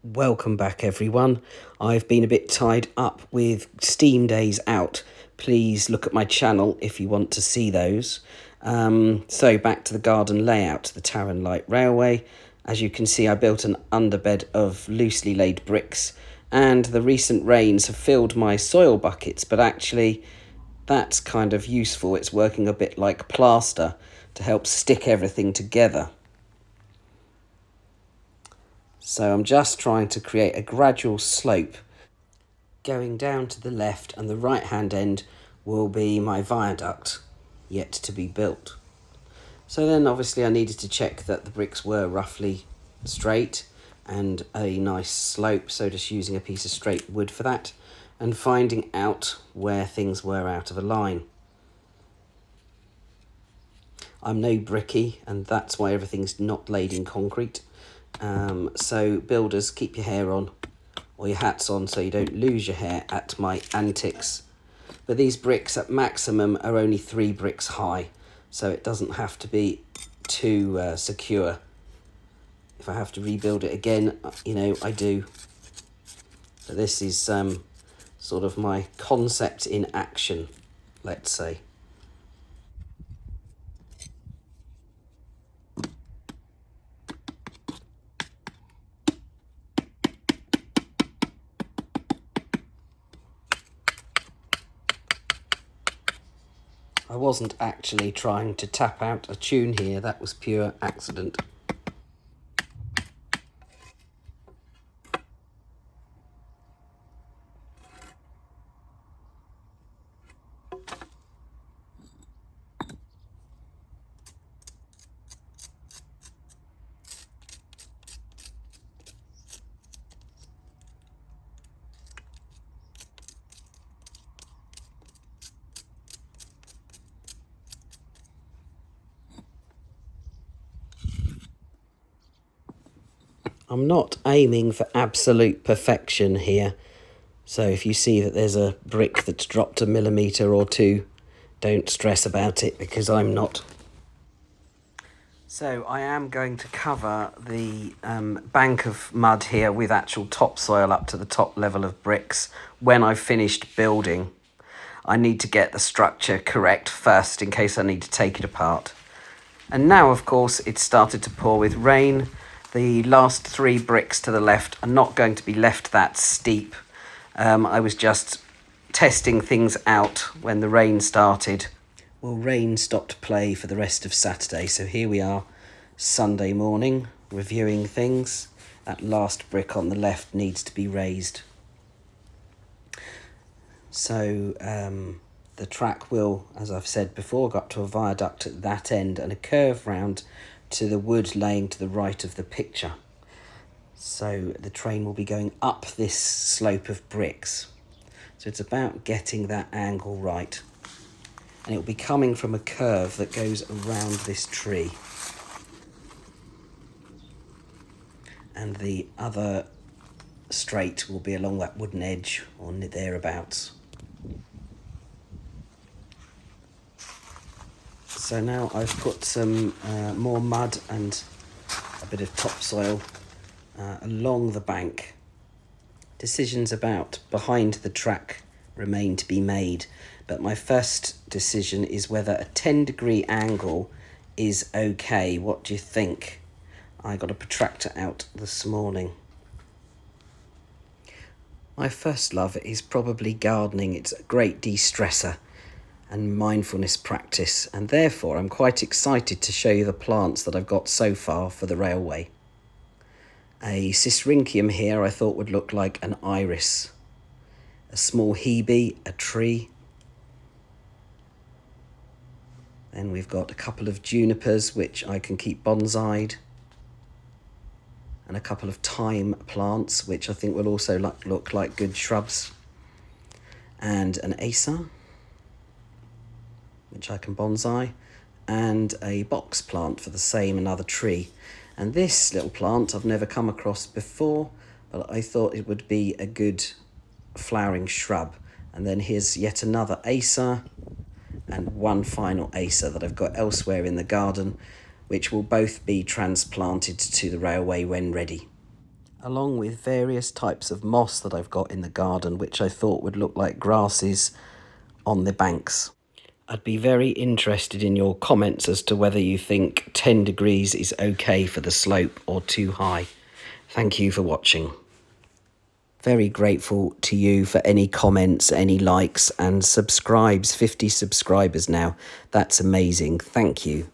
Welcome back, everyone. I've been a bit tied up with Steam days out. Please look at my channel if you want to see those. So back to the garden layout, the Taran Light Railway. As you can see, I built an underbed of loosely laid bricks, and the recent rains have filled my soil buckets, but actually that's kind of useful. It's working a bit like plaster to help stick everything together. So I'm just trying to create a gradual slope going down to the left, and the right hand end will be my viaduct yet to be built. So then obviously I needed to check that the bricks were roughly straight and a nice slope, so just using a piece of straight wood for that and finding out where things were out of a line. I'm no bricky, and that's why everything's not laid in concrete. So builders, keep your hair on or your hats on so you don't lose your hair at my antics. But these bricks at maximum are only 3 bricks high, so it doesn't have to be too secure. If I have to rebuild it again, I do. But this is sort of my concept in action, let's say. I wasn't actually trying to tap out a tune here, that was pure accident. I'm not aiming for absolute perfection here, so if you see that there's a brick that's dropped a millimetre or two, don't stress about it, because I'm not. So I am going to cover the bank of mud here with actual topsoil up to the top level of bricks when I've finished building. I need to get the structure correct first in case I need to take it apart. And now, of course, it's started to pour with rain. The last 3 bricks to the left are not going to be left that steep. I was just testing things out when the rain started. Well, rain stopped play for the rest of Saturday, so here we are, Sunday morning, reviewing things. That last brick on the left needs to be raised. So the track will, as I've said before, go up to a viaduct at that end and a curve round to the wood laying to the right of the picture. So the train will be going up this slope of bricks. So it's about getting that angle right. And it will be coming from a curve that goes around this tree. And the other straight will be along that wooden edge or thereabouts. So now I've put some more mud and a bit of topsoil along the bank. Decisions about behind the track remain to be made, but my first decision is whether a 10-degree angle is okay. What do you think? I got a protractor out this morning. My first love is probably gardening. It's a great de-stressor and mindfulness practice, and therefore I'm quite excited to show you the plants that I've got so far for the railway. A Cicericium here I thought would look like an iris. A small hebe, a tree. Then we've got a couple of junipers which I can keep bonsaied. And a couple of thyme plants which I think will also look like good shrubs. And an acer, which I can bonsai, and a box plant for the same, another tree. And this little plant I've never come across before, but I thought it would be a good flowering shrub. And then here's yet another acer and one final acer that I've got elsewhere in the garden, which will both be transplanted to the railway when ready. along with various types of moss that I've got in the garden, which I thought would look like grasses on the banks. I'd be very interested in your comments as to whether you think 10 degrees is okay for the slope or too high. Thank you for watching. Very grateful to you for any comments, any likes and subscribes. 50 subscribers now. That's amazing. Thank you.